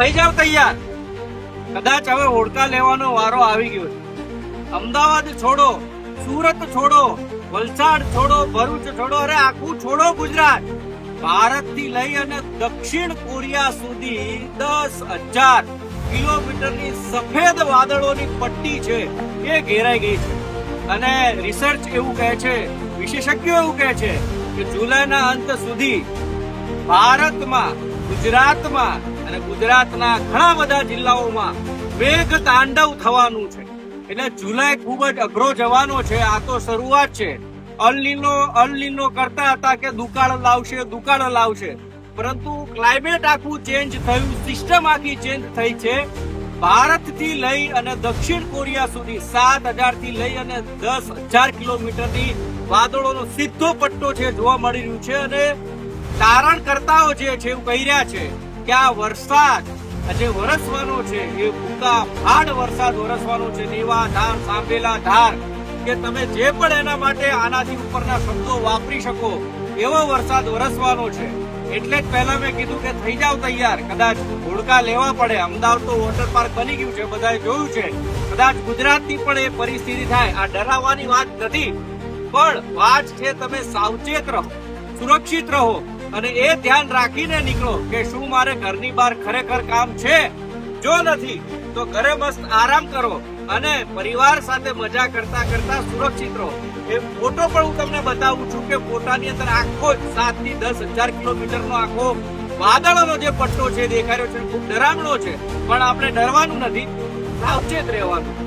થઈ જાવ તૈયાર. કદાચ હવે હોડકા લેવાનો વારો આવી ગયો છે. અમદાવાદ છોડો, સુરત છોડો, વલસાડ છોડો, ભરૂચ છોડો, અરે આખું છોડો ગુજરાત. ભારતથી લઈ અને દક્ષિણ કોરિયા સુધી 10,000 કિલોમીટરની સફેદ વાદળોની પટ્ટી છે એ ઘેરાઈ ગઈ છે. અને રિસર્ચ એવું કહે છે, વિશેષજ્ઞો એવું કહે છે કે જુલાઈના અંત સુધી ભારતમાં, ગુજરાતમાં અને ગુજરાતના ઘણા બધા જિલ્લાઓમાં મેઘ તાંડવ થવાનું છે. એટલે જુલાઈ ખૂબ જ અઘરો જવાનો છે. આ તો શરૂઆત છે. અલનીનો કરતા હતા કે દુકાળ લાવશે, પરંતુ ક્લાઇમેટ આખું ચેન્જ થયું, સિસ્ટમ આખી ચેન્જ થઈ છે. ભારતથી લઈ અને દક્ષિણ કોરિયા સુધી 7,000 થી લઈ અને 10,000 કિલોમીટરની વાદળોનો સીધો પટ્ટો છે જોવા મળી રહ્યું છે. અને તારણકર્તાઓ જે છે એવું કહી રહ્યા છે કે આ વરસાદ જે વરસવાનો છે એ ભૂકા ભાડ વરસાદ વરસવાનો છે. દેવા ધાર, સાંભેલા ધાર, કે તમે જે પણ એના માટે આનાથી ઉપરના શબ્દો વાપરી શકો એવો વરસાદ વરસવાનો છે. એટલે જ પહેલા મેં કીધું કે થઈ જાવ તૈયાર. કદાચ હોડકા લેવા પડે. અમદાવાદ તો વોટર પાર્ક બની ગયું છે, બધાએ જોયું છે. કદાચ ગુજરાતની પણ એ પરિસ્થિતિ થાય. આ ડરાવવાની વાત નથી, પણ વાત છે તમે સાવચેત રહો, સુરક્ષિત રહો અને એ ધ્યાન રાખીને નીકળો કે શું મારે ઘરની બહાર ખરેખર કામ છે. જો નથી તો ઘરે મસ્ત આરામ કરો અને પરિવાર સાથે મજા કરતા કરતા સુરક્ષિત રહો. એ ફોટો પણ હું તમને બતાવું છું કે ફોટાની અંદર આખો 7 થી 10,000 કિલોમીટરનો આખો વાદળનો જે પટ્ટો છે દેખાઈ રહ્યો છે. ખૂબ ડરામણો છે, પણ આપણે ડરવાનું નથી, સાવચેત રહેવાનું.